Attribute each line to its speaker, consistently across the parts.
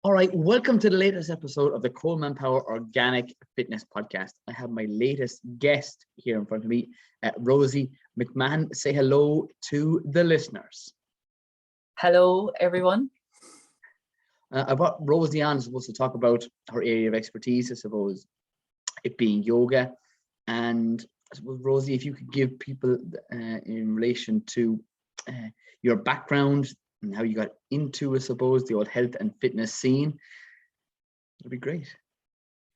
Speaker 1: All right, welcome to the latest episode of the Coleman Power Organic Fitness Podcast. I have my latest guest here in front of me, Rossie Mc Mahon. Say hello to the listeners.
Speaker 2: Hello, everyone.
Speaker 1: I brought Rossie on supposed to talk about her area of expertise, I suppose, it being yoga. And I suppose, Rossie, if you could give people in relation to your background and how you got into, I suppose, the old health and fitness scene, it'd be great.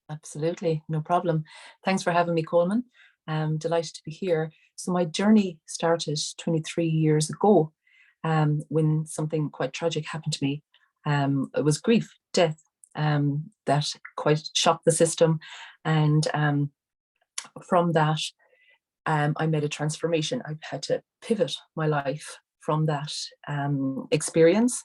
Speaker 2: Absolutely, no problem. Thanks for having me, Coleman. I'm delighted to be here. So my journey started 23 years ago when something quite tragic happened to me. It was grief, death, that quite shocked the system. And from that, I made a transformation. I had to pivot my life from that experience.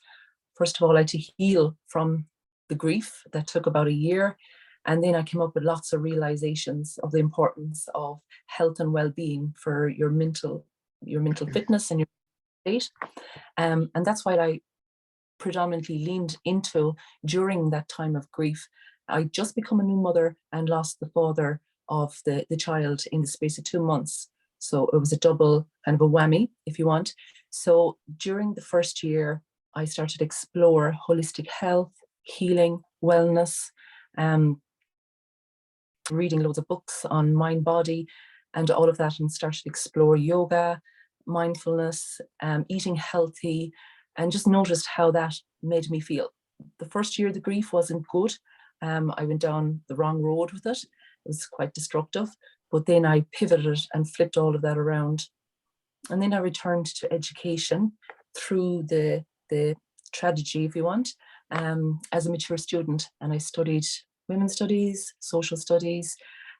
Speaker 2: First of all, I had to heal from the grief that took about a year. And then I came up with lots of realizations of the importance of health and well-being for your mental fitness and your state. And that's why I predominantly leaned into during that time of grief. I just become a new mother and lost the father of the child in the space of 2 months. So it was a double kind of a whammy, if you want. So during the first year, I started to explore holistic health, healing, wellness, reading loads of books on mind, body, and all of that, and started to explore yoga, mindfulness, eating healthy, and just noticed how that made me feel. The first year, the grief wasn't good. I went down the wrong road with it. It was quite destructive. But then I pivoted and flipped all of that around. And then I returned to education through the tragedy, if you want, as a mature student. And I studied women's studies, social studies,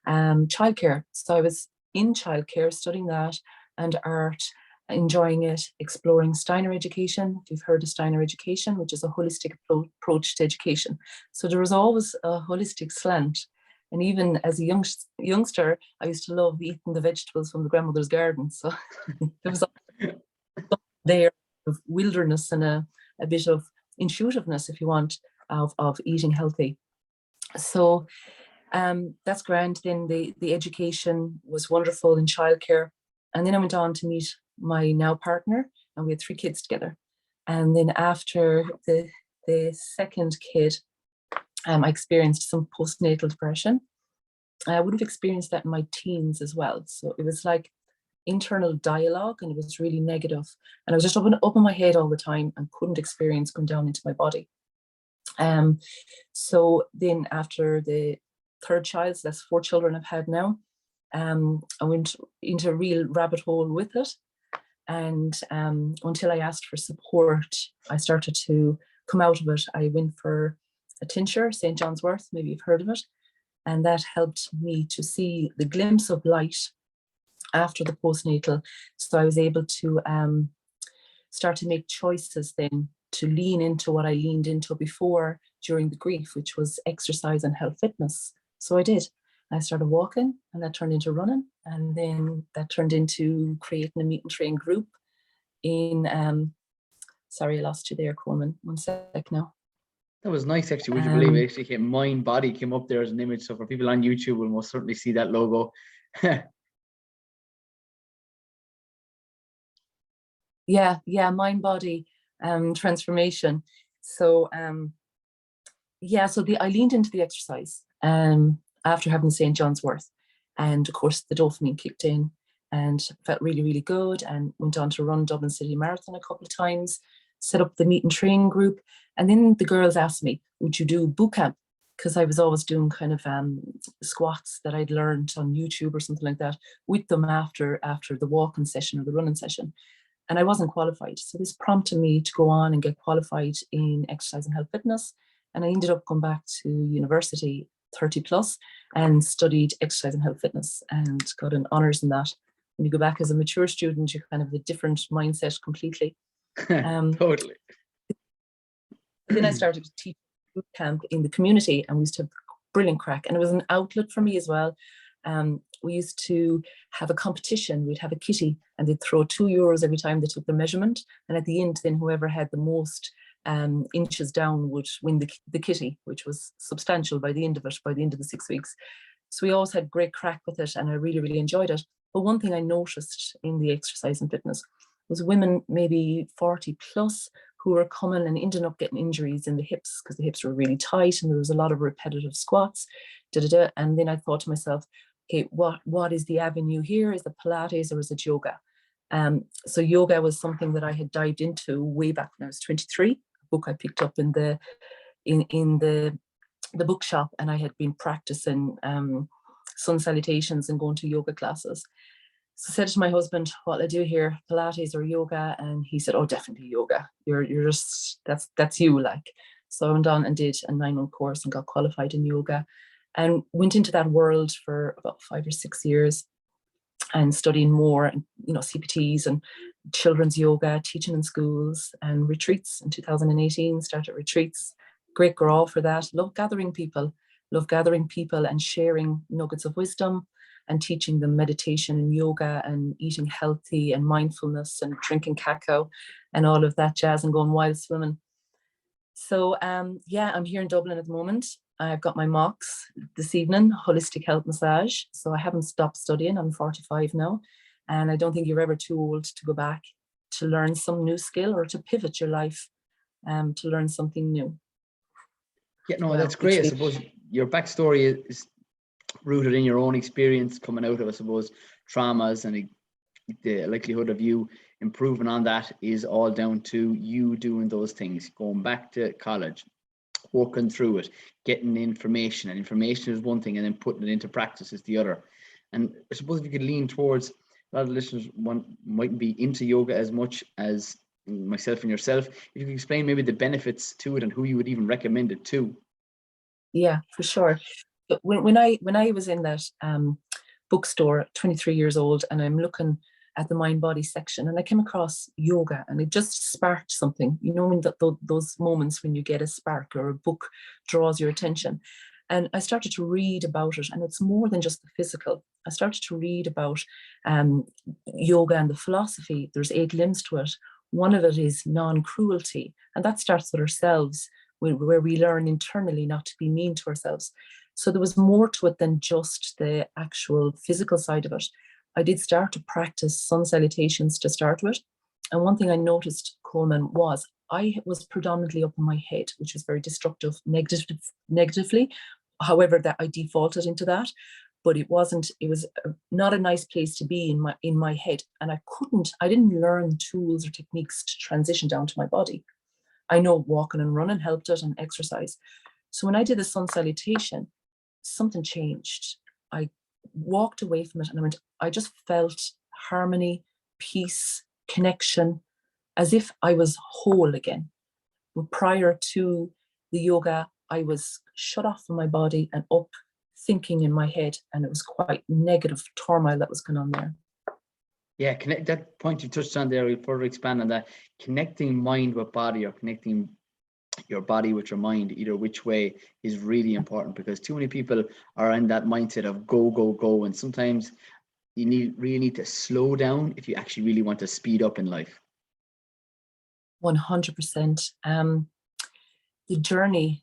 Speaker 2: childcare. So I was in childcare studying that and art, enjoying it, exploring Steiner education. If you've heard of Steiner education, which is a holistic approach to education. So there was always a holistic slant. And even as a youngster, I used to love eating the vegetables from the grandmother's garden. So there was there of wilderness and a bit of intuitiveness, if you want, of eating healthy. So that's grand. Then the education was wonderful in childcare. And then I went on to meet my now partner, and we had 3 kids together. And then after the second kid, I experienced some postnatal depression. I would have experienced that in my teens as well. So it was like internal dialogue, and it was really negative. And I was just up in my head all the time and couldn't experience going down into my body. So then after the third child, so that's 4 children I've had now, I went into a real rabbit hole with it. And until I asked for support, I started to come out of it. I went for a tincture, St. John's Wort, maybe you've heard of it. And that helped me to see the glimpse of light after the postnatal. So I was able to start to make choices then to lean into what I leaned into before during the grief, which was exercise and health fitness. So I did. I started walking, and that turned into running. And then that turned into creating a meet and train group in, sorry, I lost you there, Coleman. 1 sec now.
Speaker 1: That was nice, actually. Would you believe it actually came, mind body came up there as an image. So for people on YouTube, we'll most certainly see that logo.
Speaker 2: Yeah, mind body transformation. So so I leaned into the exercise after having St. John's Wort, and of course the dopamine kicked in and felt really, really good, and went on to run Dublin City Marathon a couple of times, set up the meet and train group. And then the girls asked me, would you do boot camp? Because I was always doing kind of squats that I'd learned on YouTube or something like that with them after the walking session or the running session. And I wasn't qualified. So this prompted me to go on and get qualified in exercise and health fitness. And I ended up going back to university 30 plus and studied exercise and health fitness and got an honours in that. When you go back as a mature student, you're kind of a different mindset completely.
Speaker 1: Totally.
Speaker 2: Then I started to teach boot camp in the community, and we used to have brilliant crack. And it was an outlet for me as well. We used to have a competition. We'd have a kitty, and they'd throw €2 every time they took the measurement. And at the end, then whoever had the most inches down would win the kitty, which was substantial by the end of it, by the end of the 6 weeks. So we always had great crack with it, and I really, really enjoyed it. But one thing I noticed in the exercise and fitness was women maybe 40 plus who were coming and ending up getting injuries in the hips because the hips were really tight and there was a lot of repetitive squats. And then I thought to myself, okay, what is the avenue here? Is it Pilates or is it yoga? So yoga was something that I had dived into way back when I was 23. A book I picked up in the bookshop, and I had been practicing sun salutations and going to yoga classes. So I said to my husband, what I do here, Pilates or yoga? And he said, oh, definitely yoga. You're just, that's you, like. So I went on and did a 9-month course and got qualified in yoga and went into that world for about 5 or 6 years and studying more, and CPTs and children's yoga, teaching in schools and retreats. In 2018, started retreats. Great girl for that. Love gathering people and sharing nuggets of wisdom and teaching them meditation and yoga and eating healthy and mindfulness and drinking cacao and all of that jazz and going wild swimming. So I'm here in Dublin at the moment. I've got my mocks this evening, holistic health massage. So I haven't stopped studying. I'm 45 now. And I don't think you're ever too old to go back to learn some new skill or to pivot your life to learn something new.
Speaker 1: Yeah, no, that's great. I suppose your backstory is rooted in your own experience coming out of, I suppose, traumas, and the likelihood of you improving on that is all down to you doing those things, going back to college, working through it, getting information. And information is one thing, and then putting it into practice is the other. And I suppose if you could lean towards, a lot of listeners mightn't be into yoga as much as myself and yourself. If you could explain maybe the benefits to it and who you would even recommend it to.
Speaker 2: Yeah, for sure. But when I was in that bookstore, 23 years old, and I'm looking at the mind body section, and I came across yoga, and it just sparked something. When those moments when you get a spark or a book draws your attention. And I started to read about it, and it's more than just the physical. I started to read about yoga and the philosophy. There's 8 limbs to it. One of it is non-cruelty, and that starts with ourselves, where we learn internally not to be mean to ourselves. So there was more to it than just the actual physical side of it. I did start to practice sun salutations to start with. And one thing I noticed, Coleman, was I was predominantly up in my head, which was very destructive, negatively. However, that I defaulted into that, but it was not a nice place to be in my head. And I didn't learn tools or techniques to transition down to my body. I know walking and running helped it, and exercise. So when I did the sun salutation, something changed. I walked away from it, and I just felt harmony, peace, connection, as if I was whole again. But prior to the yoga, I was shut off from my body and up thinking in my head, and it was quite negative turmoil that was going on there.
Speaker 1: Yeah, that point you touched on there, we'll further expand on that. Connecting mind with body, or connecting your body with your mind, either which way, is really important, because too many people are in that mindset of go, go, go. And sometimes you really need to slow down if you actually really want to speed up in life.
Speaker 2: 100%. The journey,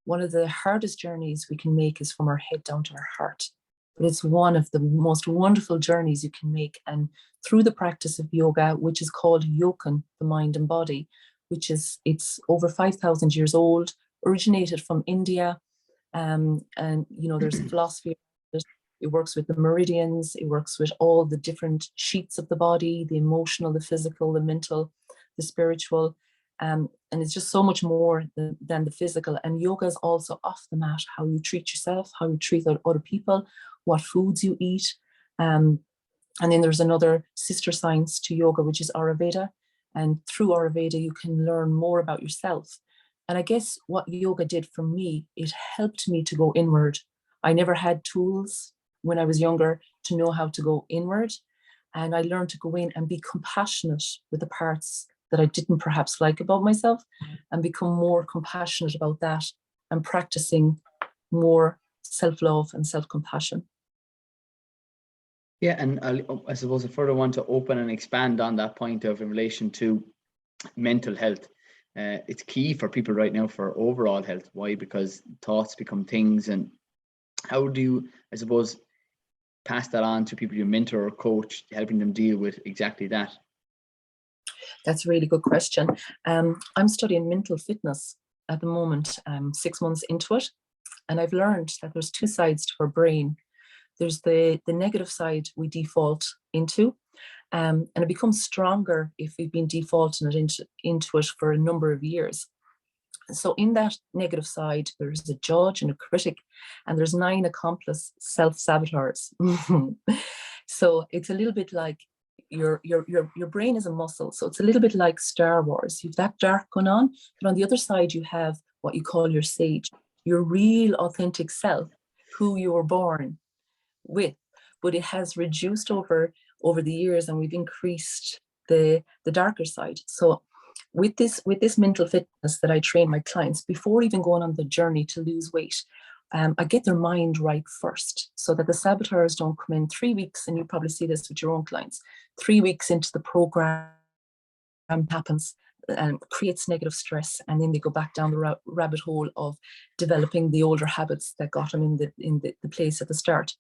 Speaker 2: one of the hardest journeys we can make is from our head down to our heart. But it's one of the most wonderful journeys you can make. And through the practice of yoga, which is called yoken, the mind and body, it's over 5,000 years old, originated from India. And there's a philosophy. It works with the meridians. It works with all the different sheets of the body, the emotional, the physical, the mental, the spiritual. And it's just so much more than the physical. And yoga is also off the mat, how you treat yourself, how you treat other people, what foods you eat. And then there's another sister science to yoga, which is Ayurveda. And through Ayurveda, you can learn more about yourself. And I guess what yoga did for me, it helped me to go inward. I never had tools when I was younger to know how to go inward. And I learned to go in and be compassionate with the parts that I didn't perhaps like about myself, and become more compassionate about that, and practicing more self-love and self-compassion.
Speaker 1: Yeah, and I suppose I further want to open and expand on that point of in relation to mental health. it's key for people right now for overall health. Why? Because thoughts become things. And how do you, I suppose, pass that on to people you mentor or coach, helping them deal with exactly that?
Speaker 2: That's a really good question. I'm studying mental fitness at the moment. I'm 6 months into it, and I've learned that there's two sides to our brain. There's the negative side we default into, and it becomes stronger if we've been defaulting it into it for a number of years. So in that negative side, there's a judge and a critic, and there's 9 accomplice self-saboteurs. So it's a little bit like your brain is a muscle. So it's a little bit like Star Wars. You've that dark going on, but on the other side, you have what you call your sage, your real authentic self, who you were born with. But it has reduced over the years, and we've increased the darker side. So with this mental fitness that I train my clients, before even going on the journey to lose weight, I get their mind right first, so that the saboteurs don't come in 3 weeks, and you probably see this with your own clients. 3 weeks into the program happens and creates negative stress, and then they go back down the rabbit hole of developing the older habits that got them in the place at the start.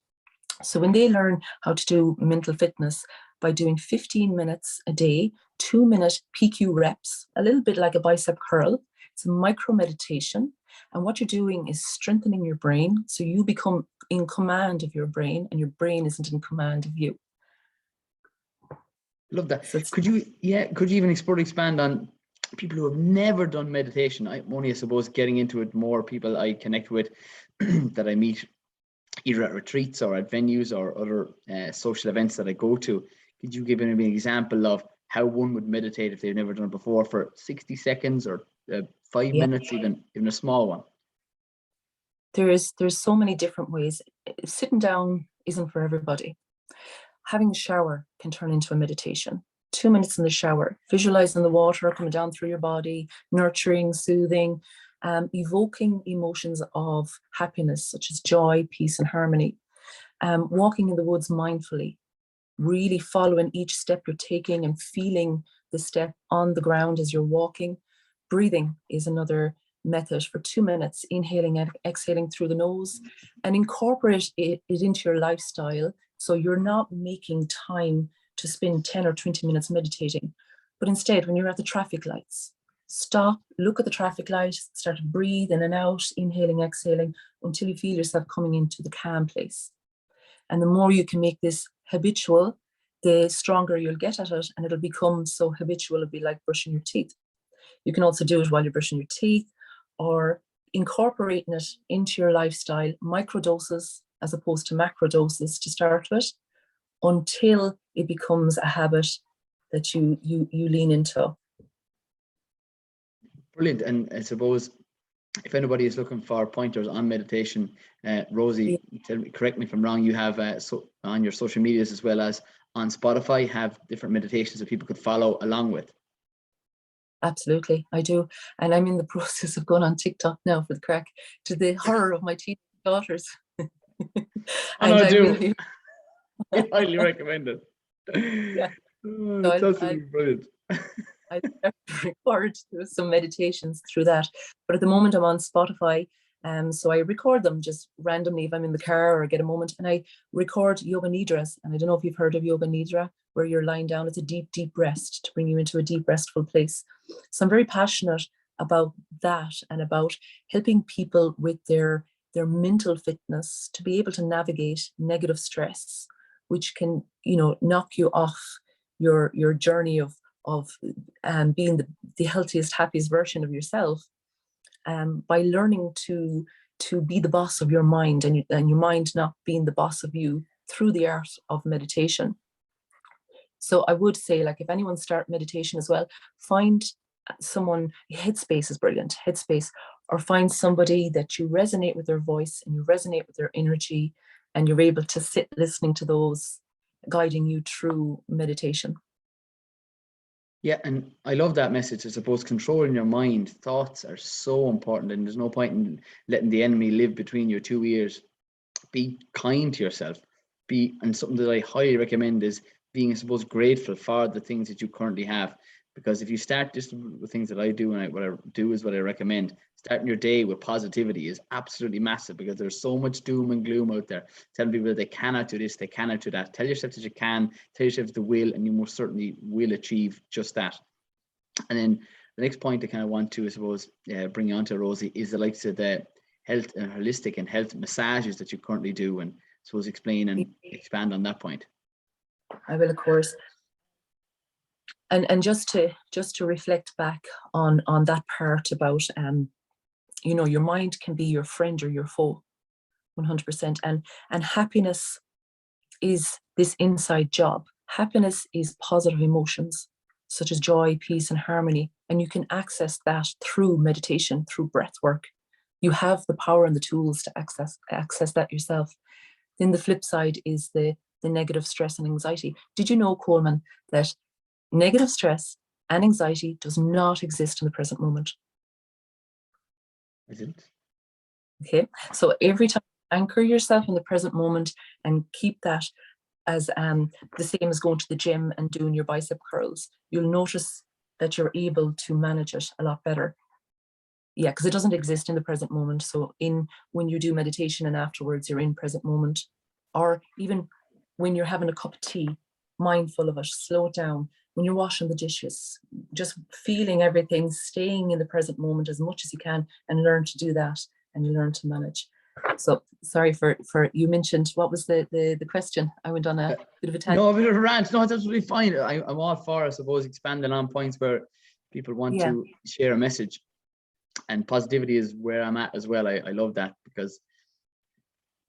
Speaker 2: So when they learn how to do mental fitness by doing 15 minutes a day, 2-minute PQ reps, a little bit like a bicep curl, it's a micro meditation. And what you're doing is strengthening your brain, so you become in command of your brain, and your brain isn't in command of you.
Speaker 1: Love that.
Speaker 2: So
Speaker 1: could you even expand on people who have never done meditation? I'm only, I suppose, getting into it more. People I connect with that I meet either at retreats or at venues or other social events that I go to. Could you give me an example of how one would meditate if they've never done it before, for 60 seconds or 5 minutes, even a small one?
Speaker 2: There's so many different ways. Sitting down isn't for everybody. Having a shower can turn into a meditation. 2 minutes in the shower, visualizing the water coming down through your body, nurturing, soothing, evoking emotions of happiness, such as joy, peace, and harmony. Walking in the woods mindfully, really following each step you're taking and feeling the step on the ground as you're walking. Breathing is another method for 2 minutes, inhaling and exhaling through the nose, and incorporate it into your lifestyle. So you're not making time to spend 10 or 20 minutes meditating, but instead, when you're at the traffic lights, stop, look at the traffic light, start to breathe in and out, inhaling, exhaling, until you feel yourself coming into the calm place. And the more you can make this habitual, the stronger you'll get at it, and it'll become so habitual, it'll be like brushing your teeth. You can also do it while you're brushing your teeth, or incorporating it into your lifestyle, micro doses as opposed to macro doses to start with, until it becomes a habit that you lean into.
Speaker 1: Brilliant. And I suppose if anybody is looking for pointers on meditation, Rossie, correct me if I'm wrong, you have on your social medias as well as on Spotify, have different meditations that people could follow along with.
Speaker 2: Absolutely, I do. And I'm in the process of going on TikTok now for the crack, to the horror of my teenage daughters.
Speaker 1: I do. I highly recommend it.
Speaker 2: Yeah.
Speaker 1: Oh, it's absolutely brilliant.
Speaker 2: I record some meditations through that, but at the moment I'm on Spotify, so I record them just randomly if I'm in the car or get a moment, and I record yoga nidras. And I don't know if you've heard of yoga nidra, where you're lying down. It's a deep rest to bring you into a deep restful place. So I'm very passionate about that, and about helping people with their mental fitness to be able to navigate negative stress, which can, knock you off your journey of being the healthiest, happiest version of yourself, by learning to be the boss of your mind, and your mind not being the boss of you, through the art of meditation. So I would say, like, if anyone start meditation as well, find someone. Headspace is brilliant. Headspace, or find somebody that you resonate with their voice and you resonate with their energy, and you're able to sit listening to those guiding you through meditation.
Speaker 1: Yeah, and I love that message. I suppose controlling your mind. Thoughts are so important, and there's no point in letting the enemy live between your two ears. Be kind to yourself. And something that I highly recommend is being, I suppose, grateful for the things that you currently have. Because if you start just the things that I do, and what I do is what I recommend, starting your day with positivity is absolutely massive, because there's so much doom and gloom out there telling people that they cannot do this, they cannot do that. Tell yourself that you can, tell yourself the will, and you most certainly will achieve just that. And then the next point I kind of want to, I suppose, bring on to Rosie, is the likes of the health and holistic and health massages that you currently do, and suppose explain and expand on that point.
Speaker 2: I will, of course. And just to reflect back on that part about, you know, your mind can be your friend or your foe, 100%. And happiness is this inside job. Happiness is positive emotions such as joy, peace, and harmony. And you can access that through meditation, through breath work. You have the power and the tools to access that yourself. Then the flip side is the negative stress and anxiety. Did you know, Coleman, that negative stress and anxiety does not exist in the present moment?
Speaker 1: I didn't.
Speaker 2: Okay, so every time anchor yourself in the present moment and keep that as the same as going to the gym and doing your bicep curls, you'll notice that you're able to manage it a lot better. Yeah, because it doesn't exist in the present moment. So when you do meditation and afterwards you're in present moment, or even when you're having a cup of tea, mindful of it, slow it down. When you're washing the dishes, just feeling everything, staying in the present moment as much as you can, and learn to do that, and you learn to manage. So sorry for you mentioned, what was the question? I went on a bit of a tangent.
Speaker 1: No, a bit of a rant. No, it's absolutely fine. I'm all for, I suppose, expanding on points where people want to share a message. And positivity is where I'm at as well. I love that, because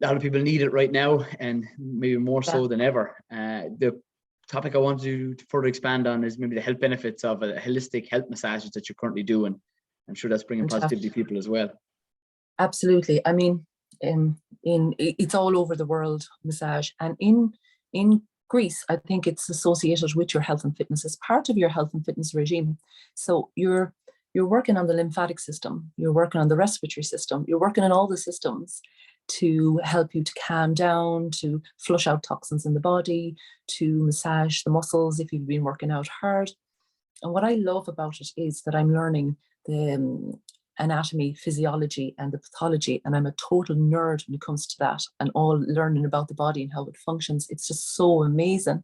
Speaker 1: a lot of people need it right now, and maybe more so than ever. The topic I want to further expand on is maybe the health benefits of a holistic health massages that you're currently doing. I'm sure that's bringing positivity to people as well. Absolutely.
Speaker 2: I mean, it's all over the world, massage, and in Greece, I think it's associated with your health and fitness as part of your health and fitness regime. So you're working on the lymphatic system, you're working on the respiratory system, you're working on all the systems to help you to calm down, to flush out toxins in the body, to massage the muscles if you've been working out hard. And what I love about it is that I'm learning the anatomy, physiology, and the pathology, and I'm a total nerd when it comes to that, and all learning about the body and how it functions. It's just so amazing.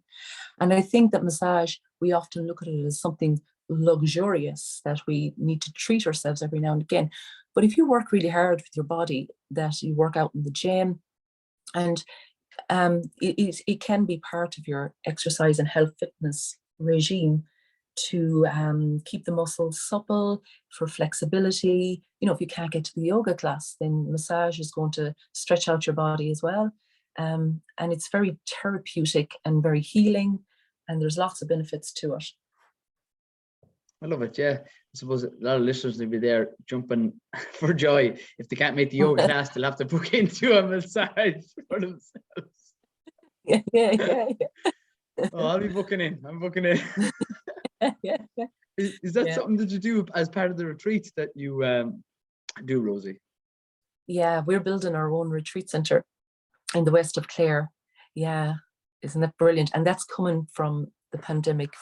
Speaker 2: And I think that massage, we often look at it as something luxurious that we need to treat ourselves every now and again. But if you work really hard with your body, that you work out in the gym, and it can be part of your exercise and health fitness regime to keep the muscles supple, for flexibility. You know, if you can't get to the yoga class, then massage is going to stretch out your body as well. And it's very therapeutic and very healing, and there's lots of benefits to it.
Speaker 1: I love it, yeah. I suppose a lot of listeners will be there jumping for joy. If they can't make the yoga class, they'll have to book into a massage for themselves.
Speaker 2: Yeah.
Speaker 1: Oh, I'll be booking in. I'm booking in.
Speaker 2: Yeah.
Speaker 1: Is that something that you do as part of the retreats that you do, Rosie?
Speaker 2: Yeah, we're building our own retreat centre in the west of Clare. Yeah, isn't that brilliant? And that's coming from the pandemic.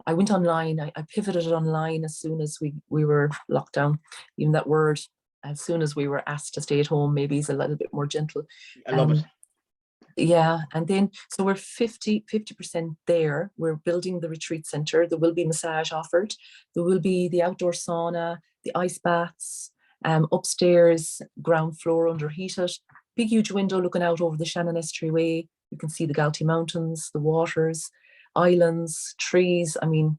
Speaker 2: I went online, I pivoted online as soon as we were locked down. Even that word, as soon as we were asked to stay at home, maybe is a little bit more gentle.
Speaker 1: I love it.
Speaker 2: Yeah, and then so we're 50% there. We're building the retreat centre. There will be massage offered. There will be the outdoor sauna, the ice baths, upstairs, ground floor underheated. Big huge window looking out over the Shannon Estuary Way. You can see the Galtee Mountains, the waters, islands, trees. I mean,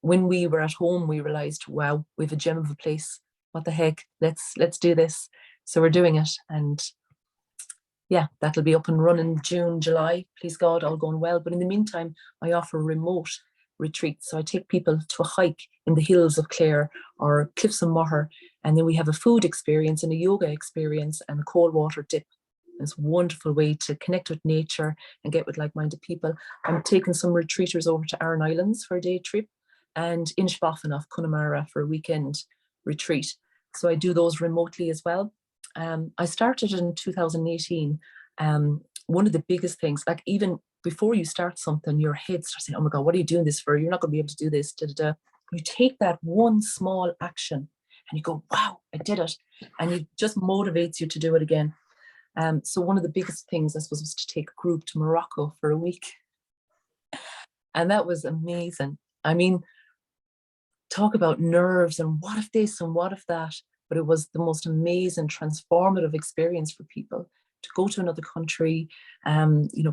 Speaker 2: when we were at home, we realized, wow, we have a gem of a place. What the heck? Let's do this. So we're doing it, and yeah, that'll be up and running June, July. Please God, all going well. But in the meantime, I offer remote retreats. So I take people to a hike in the hills of Clare or Cliffs of Moher, and then we have a food experience and a yoga experience and a cold water dip. It's a wonderful way to connect with nature and get with like-minded people. I'm taking some retreaters over to Aran Islands for a day trip, and Inishbofin off Connemara for a weekend retreat. So I do those remotely as well. I started in 2018. One of the biggest things, like even before you start something, your head starts saying, oh my God, what are you doing this for? You're not going to be able to do this. Da, da, da. You take that one small action and you go, wow, I did it. And it just motivates you to do it again. So one of the biggest things, I suppose, was to take a group to Morocco for a week. And that was amazing. I mean, talk about nerves and what if this and what if that. But it was the most amazing, transformative experience for people to go to another country,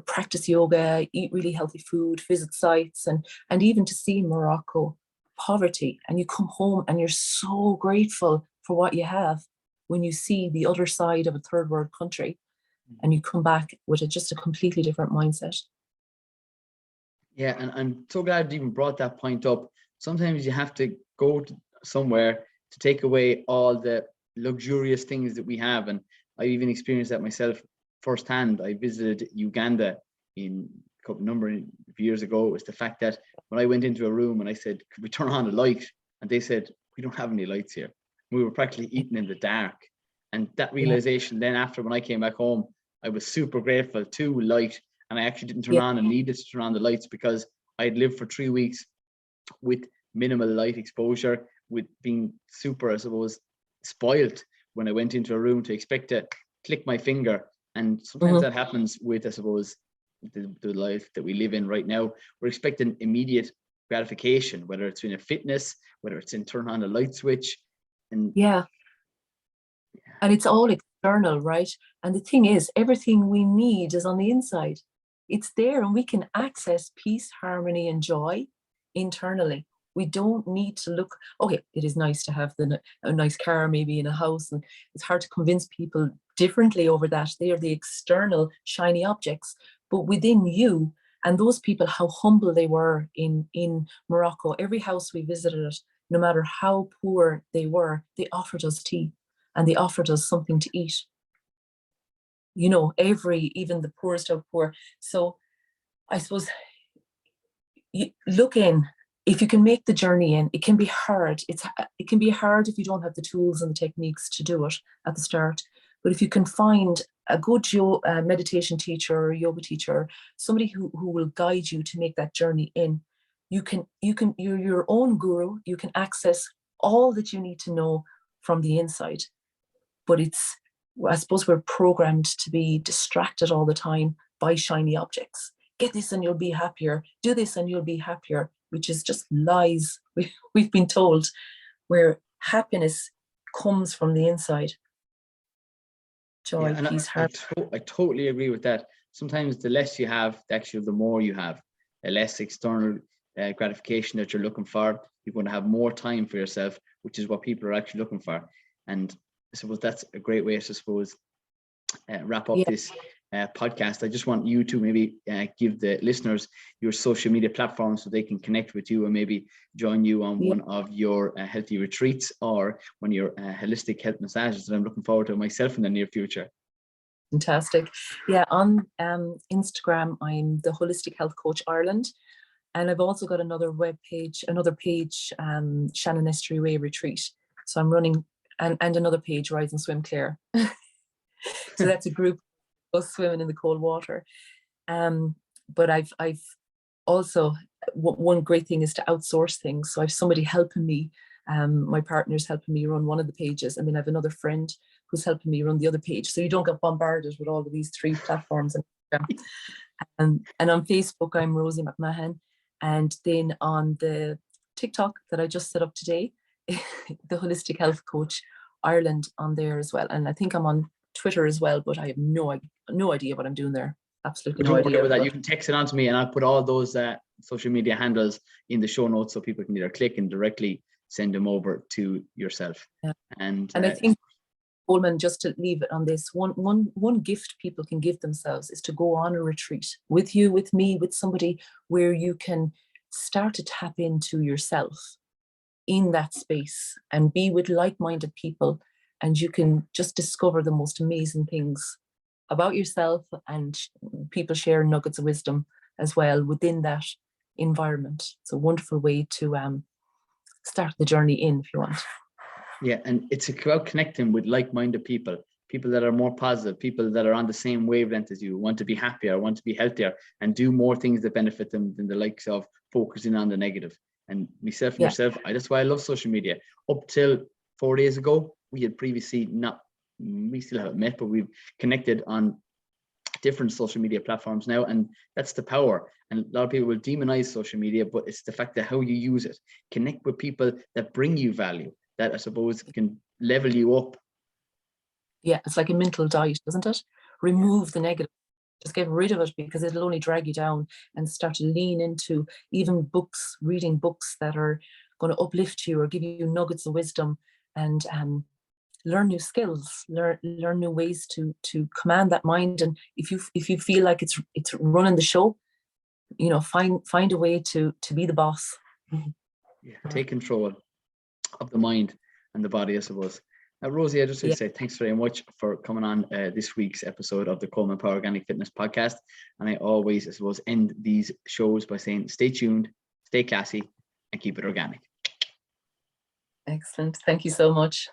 Speaker 2: practice yoga, eat really healthy food, visit sites, and even to see Morocco poverty. And you come home and you're so grateful for what you have when you see the other side of a third world country, and you come back with just a completely different mindset.
Speaker 1: Yeah, and I'm so glad you even brought that point up. Sometimes you have to go to somewhere to take away all the luxurious things that we have. And I even experienced that myself firsthand. I visited Uganda in a number of years ago. It was the fact that when I went into a room and I said, could we turn on a light? And they said, we don't have any lights here. We were practically eating in the dark. And that realization, then after when I came back home, I was super grateful to light. And I actually didn't turn on and needed to turn on the lights because I had lived for 3 weeks with minimal light exposure, with being super, I suppose, spoiled when I went into a room to expect to click my finger. And sometimes that happens with, I suppose, the life that we live in right now. We're expecting immediate gratification, whether it's in a fitness, whether it's in turn on a light switch. And
Speaker 2: and it's all external, right? And the thing is, everything we need is on the inside. It's there, and we can access peace, harmony, and joy internally. We don't need to look, okay, it is nice to have a nice car maybe in a house, and it's hard to convince people differently over that. They are the external shiny objects, but within you and those people, how humble they were in Morocco. Every house we visited, no matter how poor they were, they offered us tea and they offered us something to eat. Even the poorest of poor. So I suppose you look in. If you can make the journey in, it can be hard. It can be hard if you don't have the tools and the techniques to do it at the start. But if you can find a good meditation teacher or yoga teacher, somebody who will guide you to make that journey in, you're your own guru. You can access all that you need to know from the inside. But I suppose we're programmed to be distracted all the time by shiny objects. Get this and you'll be happier. Do this and you'll be happier, which is just lies we've been told, where happiness comes from the inside. Joy, peace, heart.
Speaker 1: I totally agree with that. Sometimes the less you have, actually the more you have. The less external gratification that you're looking for, you're going to have more time for yourself, which is what people are actually looking for. And I suppose that's a great way to wrap up this podcast. I just want you to maybe give the listeners your social media platforms so they can connect with you and maybe join you on one of your healthy retreats or one of your holistic health massages that I'm looking forward to myself in the near future.
Speaker 2: Fantastic. Yeah, on Instagram, I'm the Holistic Health Coach Ireland. And I've also got another page, Shannon Estuary Way Retreat. So I'm running, and another page, Rise and Swim Claire. So that's a group of us swimming in the cold water. But I've also, one great thing is to outsource things. So I've somebody helping me. My partner's helping me run one of the pages, and then I have another friend who's helping me run the other page. So you don't get bombarded with all of these 3 platforms. And on Facebook, I'm Rossie Mc Mahon. And then on the TikTok that I just set up today, the Holistic Health Coach Ireland on there as well. And I think I'm on Twitter as well, but I have no idea what I'm doing there. Absolutely no idea.
Speaker 1: That. You can text it on to me, and I'll put all those social media handles in the show notes so people can either click and directly send them over to yourself.
Speaker 2: Yeah.
Speaker 1: And
Speaker 2: I think, Coleman, just to leave it on this, one gift people can give themselves is to go on a retreat with you, with me, with somebody, where you can start to tap into yourself in that space and be with like-minded people, and you can just discover the most amazing things about yourself, and people share nuggets of wisdom as well within that environment. It's a wonderful way to start the journey in, if you want.
Speaker 1: Yeah, and it's about connecting with like-minded people people that are more positive, people that are on the same wavelength as you, want to be happier, want to be healthier, and do more things that benefit them than the likes of focusing on the negative. And myself and yourself, that's why I love social media. Up till 4 days ago, we had previously we still haven't met, but we've connected on different social media platforms now, and that's the power. And a lot of people will demonize social media, but it's the fact that how you use it. Connect with people that bring you value, that I suppose can level you up.
Speaker 2: Yeah, it's like a mental diet, isn't it? Remove the negative, just get rid of it, because it'll only drag you down, and start to lean into even books, reading books that are going to uplift you or give you nuggets of wisdom, and learn new skills, learn new ways to command that mind. And if you feel like it's running the show, find a way to be the boss.
Speaker 1: Yeah, take control of the mind and the body, I suppose. Now, Rosie, I just want to say thanks very much for coming on this week's episode of the Coleman Power Organic Fitness Podcast. And I always, I suppose, end these shows by saying, stay tuned, stay classy, and keep it organic.
Speaker 2: Excellent. Thank you so much.